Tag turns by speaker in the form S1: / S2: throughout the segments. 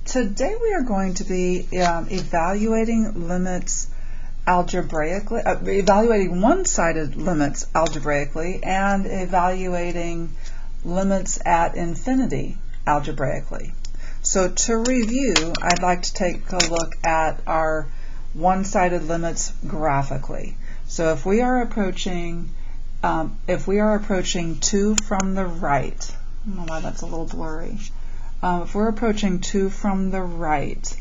S1: Today we are going to be evaluating limits algebraically, evaluating one-sided limits algebraically, and evaluating limits at infinity algebraically. So to review, I'd like to take a look at our one-sided limits graphically. So if we are approaching 2 from the right, I don't know why that's a little blurry. If we're approaching 2 from the right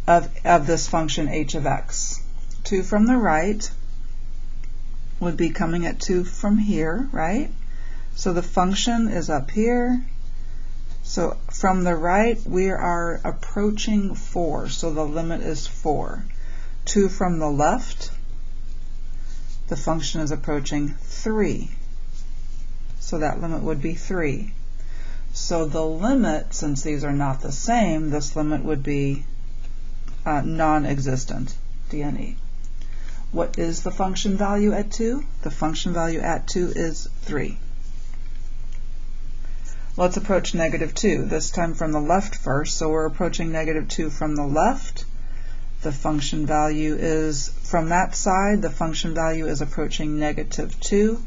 S1: of this function h of x, 2 from the right would be coming at 2 from here, right? So the function is up here. So from the right we are approaching 4, so the limit is 4. 2 from the left, the function is approaching 3, so that limit would be 3. So the limit, since these are not the same, this limit would be non-existent, dne. What is the function value at 2? The function value at 2 is 3. Let's approach -2, this time from the left first, so we're approaching -2 from the left. The function value is, from that side, the function value is approaching -2.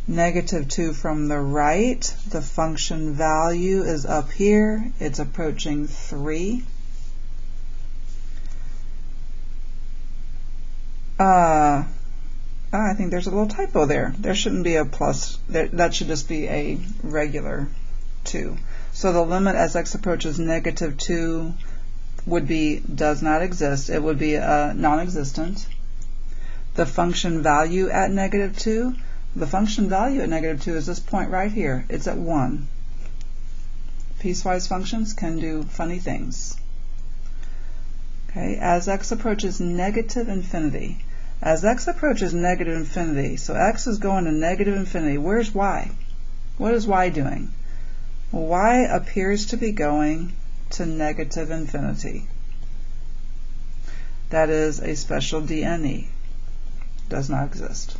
S1: -2 from the right, the function value is up here, it's approaching 3. I think there's a little typo there. There shouldn't be a plus, that should just be a regular 2. So the limit as x approaches -2 would be, does not exist, it would be non-existent. The function value at -2, the function value at -2 is this point right here. It's at 1. Piecewise functions can do funny things. Okay, as x approaches -infinity, as x approaches -infinity, so x is going to -infinity, where's y? What is y doing? Well, y appears to be going to -infinity. That is a special dne. Does not exist.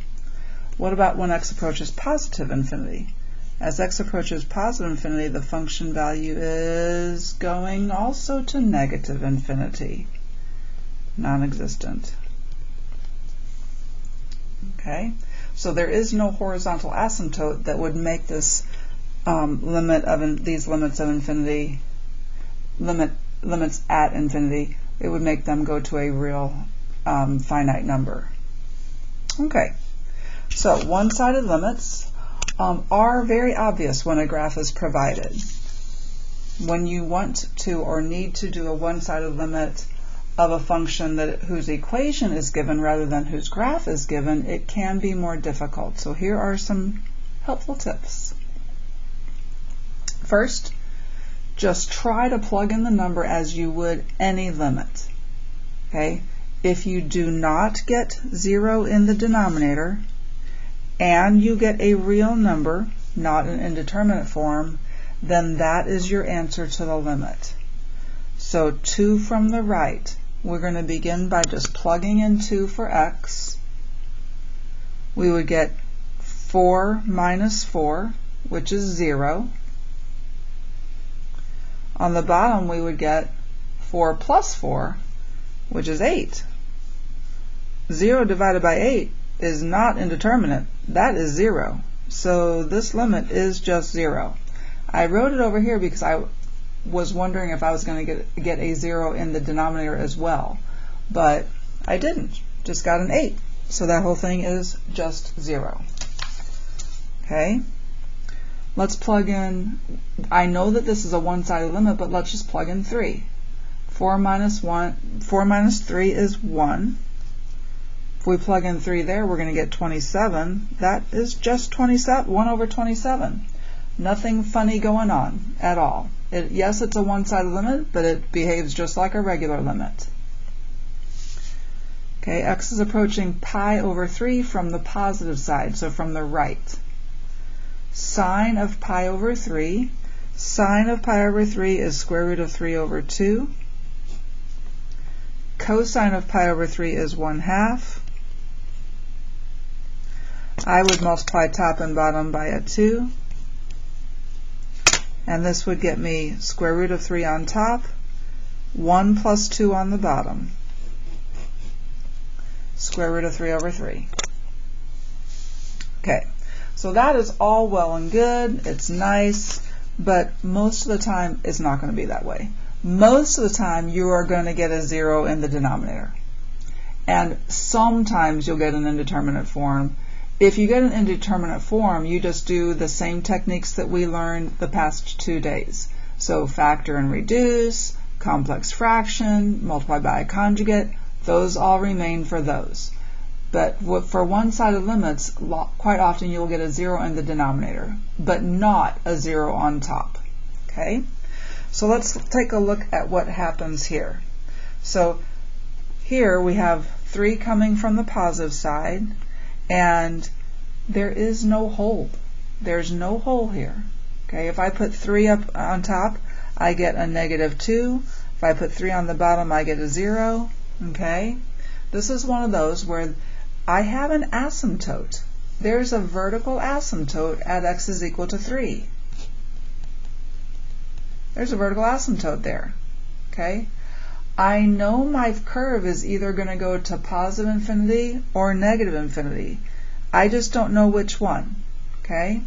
S1: What about when x approaches positive infinity? As x approaches positive infinity, the function value is going also to -infinity. Non-existent. Okay, so there is no horizontal asymptote that would make this limit of these limits of infinity, limits at infinity, it would make them go to a real finite number. Okay. So one-sided limits are very obvious when a graph is provided. When you want to or need to do a one-sided limit of a function whose equation is given rather than whose graph is given, it can be more difficult. So here are some helpful tips. First, just try to plug in the number as you would any limit. Okay? If you do not get 0 in the denominator, and you get a real number, not an indeterminate form, then that is your answer to the limit. So 2 from the right, we're going to begin by just plugging in 2 for x. We would get 4 minus 4, which is 0. On the bottom we would get 4 plus 4, which is 8. 0 divided by 8 is not indeterminate, that is 0. So this limit is just 0. I wrote it over here because I was wondering if I was going to get a 0 in the denominator as well, but I didn't, just got an 8. So that whole thing is just 0. Okay, let's plug in, I know that this is a one-sided limit, but let's just plug in 3. 4 minus 3 is 1. If we plug in 3 there, we're going to get 27. That is just 27, 1 over 27. Nothing funny going on at all. Yes, it's a one-sided limit, but it behaves just like a regular limit. Okay, x is approaching pi over 3 from the positive side, so from the right. Sine of pi over 3. Sine of pi over 3 is square root of 3 over 2. Cosine of pi over 3 is 1/2. I would multiply top and bottom by a 2. And this would get me square root of 3 on top, 1 plus 2 on the bottom, square root of 3 over 3. Okay, so that is all well and good. It's nice, but most of the time it's not going to be that way. Most of the time you are going to get a 0 in the denominator. And sometimes you'll get an indeterminate form. If you get an indeterminate form, you just do the same techniques that we learned the past 2 days. So factor and reduce, complex fraction, multiply by a conjugate, those all remain for those. But for one-sided limits, quite often you'll get a 0 in the denominator, but not a 0 on top. Okay? So let's take a look at what happens here. So here we have 3 coming from the positive side, and there is no hole. There's no hole here. Okay, if I put 3 up on top, I get a -2. If I put 3 on the bottom, I get a 0. Okay, this is one of those where I have an asymptote. There's a vertical asymptote at x is equal to 3. There's a vertical asymptote there. Okay, I know my curve is either going to go to positive infinity or negative infinity. I just don't know which one. Okay,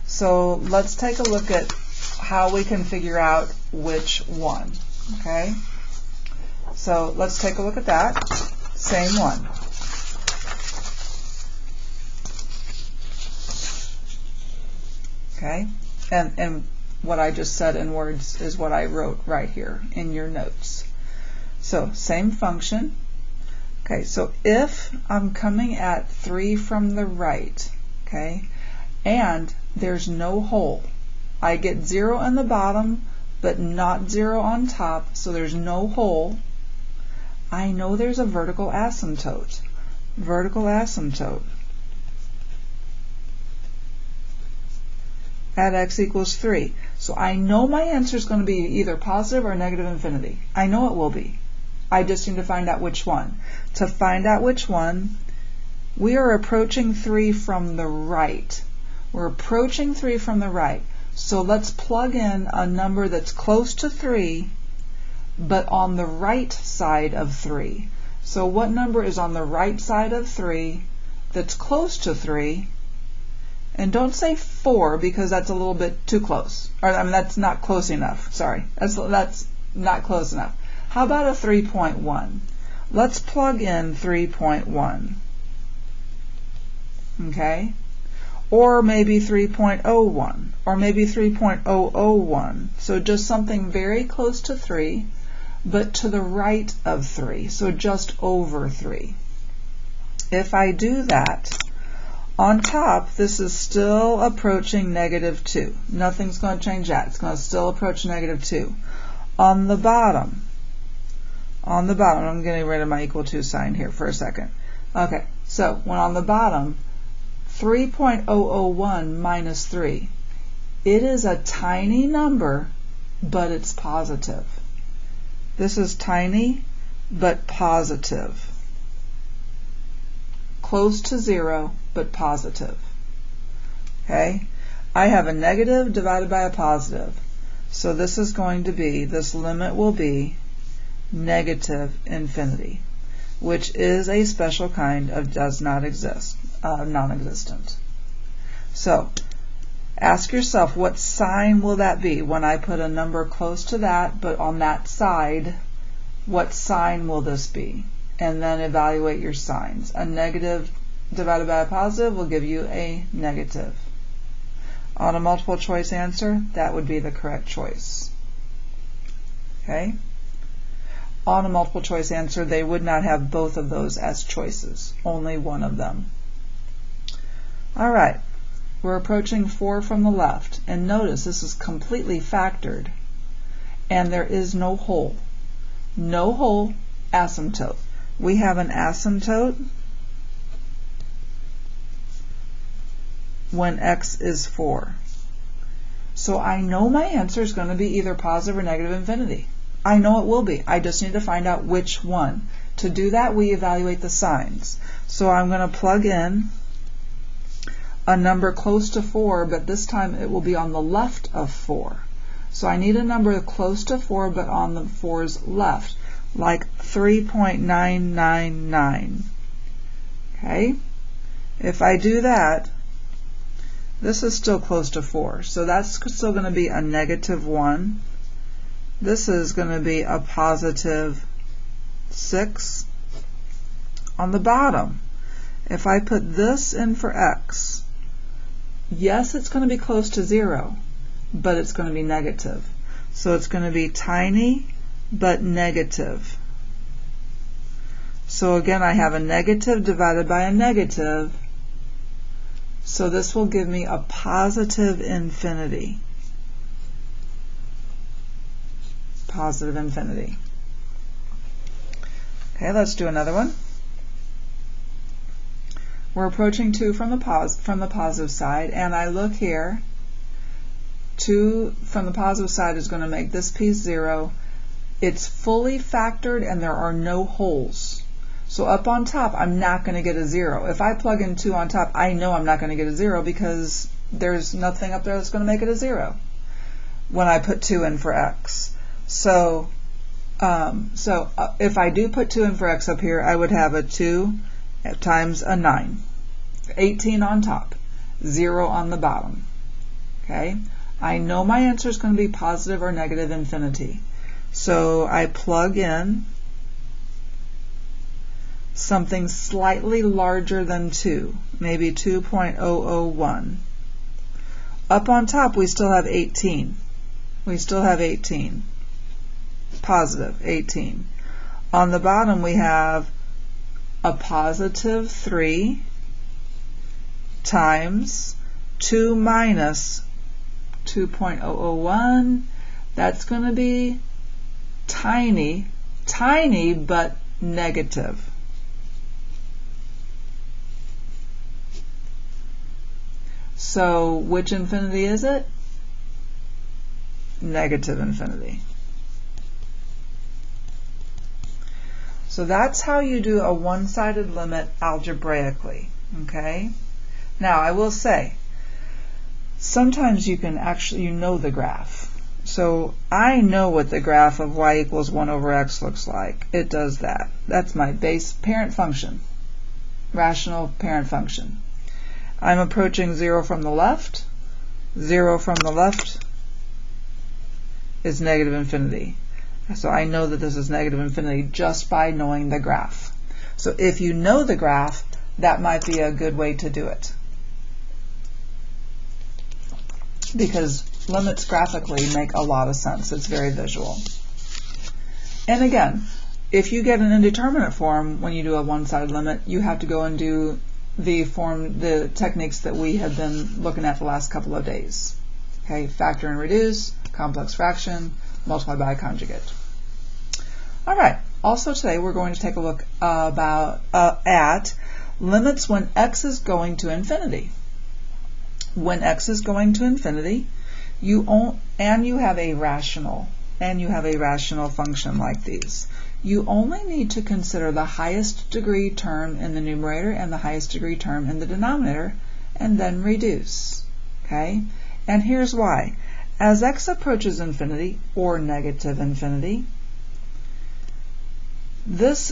S1: so let's take a look at how we can figure out which one. Okay, so let's take a look at that. Same one. Okay, and what I just said in words is what I wrote right here in your notes. So same function. Okay, so if I'm coming at 3 from the right, okay, and there's no hole, I get 0 on the bottom but not 0 on top, so there's no hole. I know there's a vertical asymptote. Vertical asymptote at x equals 3. So I know my answer is going to be either positive or negative infinity. I know it will be. I just need to find out which one. To find out which one, we are approaching 3 from the right. We're approaching 3 from the right. So let's plug in a number that's close to 3, but on the right side of 3. So what number is on the right side of 3 that's close to 3? And don't say 4 because that's a little bit too close. Or I mean, that's not close enough. Sorry, that's not close enough. How about a 3.1? Let's plug in 3.1. Okay? Or maybe 3.01, or maybe 3.001. So just something very close to 3, but to the right of 3, so just over 3. If I do that, on top, this is still approaching -2. Nothing's going to change that. It's going to still approach -2. On the bottom, I'm getting rid of my equal to sign here for a second. Okay, so when on the bottom, 3.001 minus 3. It is a tiny number, but it's positive. This is tiny, but positive. Close to 0, but positive. Okay? I have a negative divided by a positive. So this is going to be, this limit will be negative infinity, which is a special kind of does not exist, non-existent. So ask yourself, what sign will that be? When I put a number close to that, but on that side, what sign will this be? And then evaluate your signs. A negative divided by a positive will give you a negative. On a multiple choice answer, that would be the correct choice. Okay? On a multiple choice answer, they would not have both of those as choices, only one of them. All right, we're approaching 4 from the left, and notice this is completely factored, and there is no hole. No hole, asymptote. We have an asymptote when x is 4. So I know my answer is going to be either positive or negative infinity. I know it will be. I just need to find out which one. To do that, we evaluate the signs. So I'm going to plug in a number close to 4, but this time it will be on the left of 4. So I need a number close to 4 but on the 4's left, like 3.999. Okay? If I do that, this is still close to 4, so that's still going to be a negative 1. This is going to be a positive 6 on the bottom. If I put this in for x, yes, it's going to be close to 0, but it's going to be negative. So it's going to be tiny but negative. So again, I have a negative divided by a negative, so this will give me a positive infinity. Positive infinity. Okay, let's do another one. We're approaching 2 from the positive side, and I look here. 2 from the positive side is going to make this piece 0. It's fully factored and there are no holes. So up on top, I'm not going to get a 0. If I plug in 2 on top, I know I'm not going to get a 0 because there's nothing up there that's going to make it a 0 when I put 2 in for x. So if I do put 2 in for x up here, I would have a 2 times a 9. 18 on top, 0 on the bottom. Okay? I know my answer is going to be positive or negative infinity. So I plug in something slightly larger than 2, maybe 2.001. Up on top, we still have 18. We still have 18. Positive 18. On the bottom, we have a positive 3 times 2 minus 2.001. That's going to be tiny, tiny but negative. So which infinity is it? Negative infinity. So that's how you do a one-sided limit algebraically. Okay? Now I will say, sometimes you can actually, you know the graph. So I know what the graph of y equals 1 over x looks like. It does that. That's my base parent function, rational parent function. I'm approaching 0 from the left. 0 from the left is negative infinity. So I know that this is negative infinity just by knowing the graph. So if you know the graph, that might be a good way to do it, because limits graphically make a lot of sense. It's very visual. And again, if you get an indeterminate form when you do a one-sided limit, you have to go and do the techniques that we have been looking at the last couple of days. Okay, factor and reduce, complex fraction, multiply by conjugate. All right. Also today we're going to take a look at limits when x is going to infinity. When x is going to infinity, you have a rational function like these. You only need to consider the highest degree term in the numerator and the highest degree term in the denominator, and then reduce. Okay? And here's why. As x approaches infinity, or negative infinity, in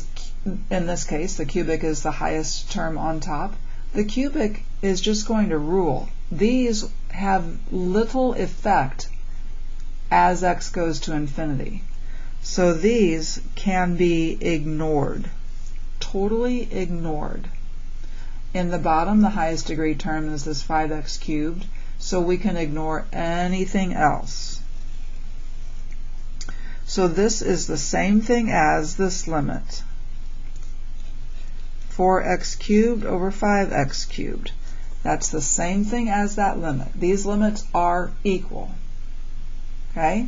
S1: this case, the cubic is the highest term on top. The cubic is just going to rule. These have little effect as x goes to infinity. So these can be ignored, totally ignored. In the bottom, the highest degree term is this 5x cubed, so we can ignore anything else. So this is the same thing as this limit. 4x cubed over 5x cubed. That's the same thing as that limit. These limits are equal. Okay?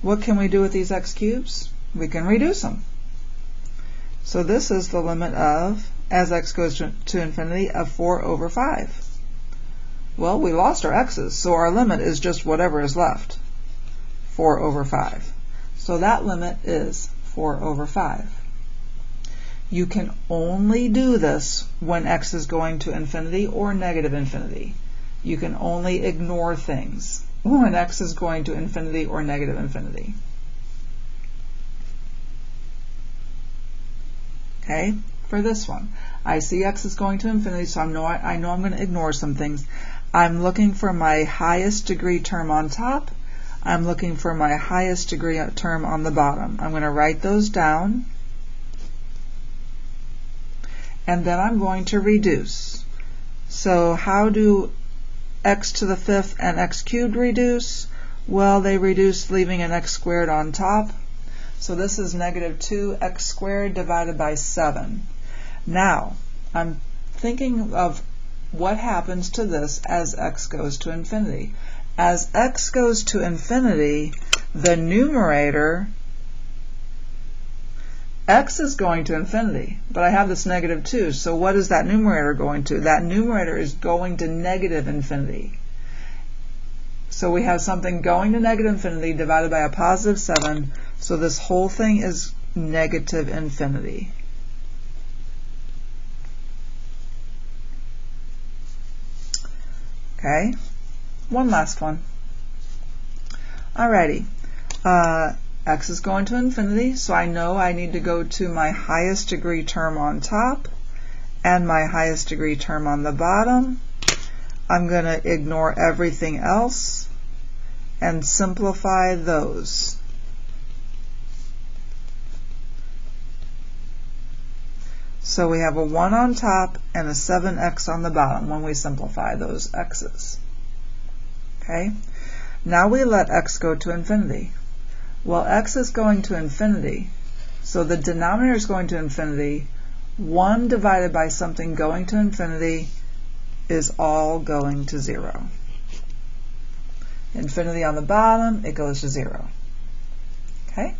S1: What can we do with these x cubes? We can reduce them. So this is the limit of, as x goes to infinity, of 4 over 5. Well, we lost our x's, so our limit is just whatever is left, 4 over 5. So that limit is 4 over 5. You can only do this when x is going to infinity or negative infinity. You can only ignore things when x is going to infinity or negative infinity. Okay, for this one, I see x is going to infinity, so I know I'm going to ignore some things. I'm looking for my highest degree term on top. I'm looking for my highest degree term on the bottom. I'm going to write those down, and then I'm going to reduce. So how do x to the fifth and x cubed reduce? Well, they reduce leaving an x squared on top. So this is negative 2x squared divided by 7. Now, I'm thinking of what happens to this as x goes to infinity. As x goes to infinity, the numerator, x is going to infinity, but I have this negative 2, so what is that numerator going to? That numerator is going to negative infinity. So we have something going to negative infinity divided by a positive 7, so this whole thing is negative infinity. Okay, one last one. Alrighty, x is going to infinity, so I know I need to go to my highest degree term on top and my highest degree term on the bottom. I'm going to ignore everything else and simplify those. So we have a 1 on top and a 7x on the bottom when we simplify those x's. Okay? Now we let x go to infinity. Well, x is going to infinity, so the denominator is going to infinity. 1 divided by something going to infinity is all going to 0. Infinity on the bottom, it goes to 0. Okay?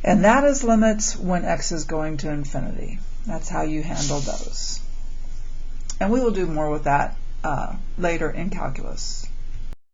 S1: And that is limits when x is going to infinity. That's how you handle those. And we will do more with that later in calculus.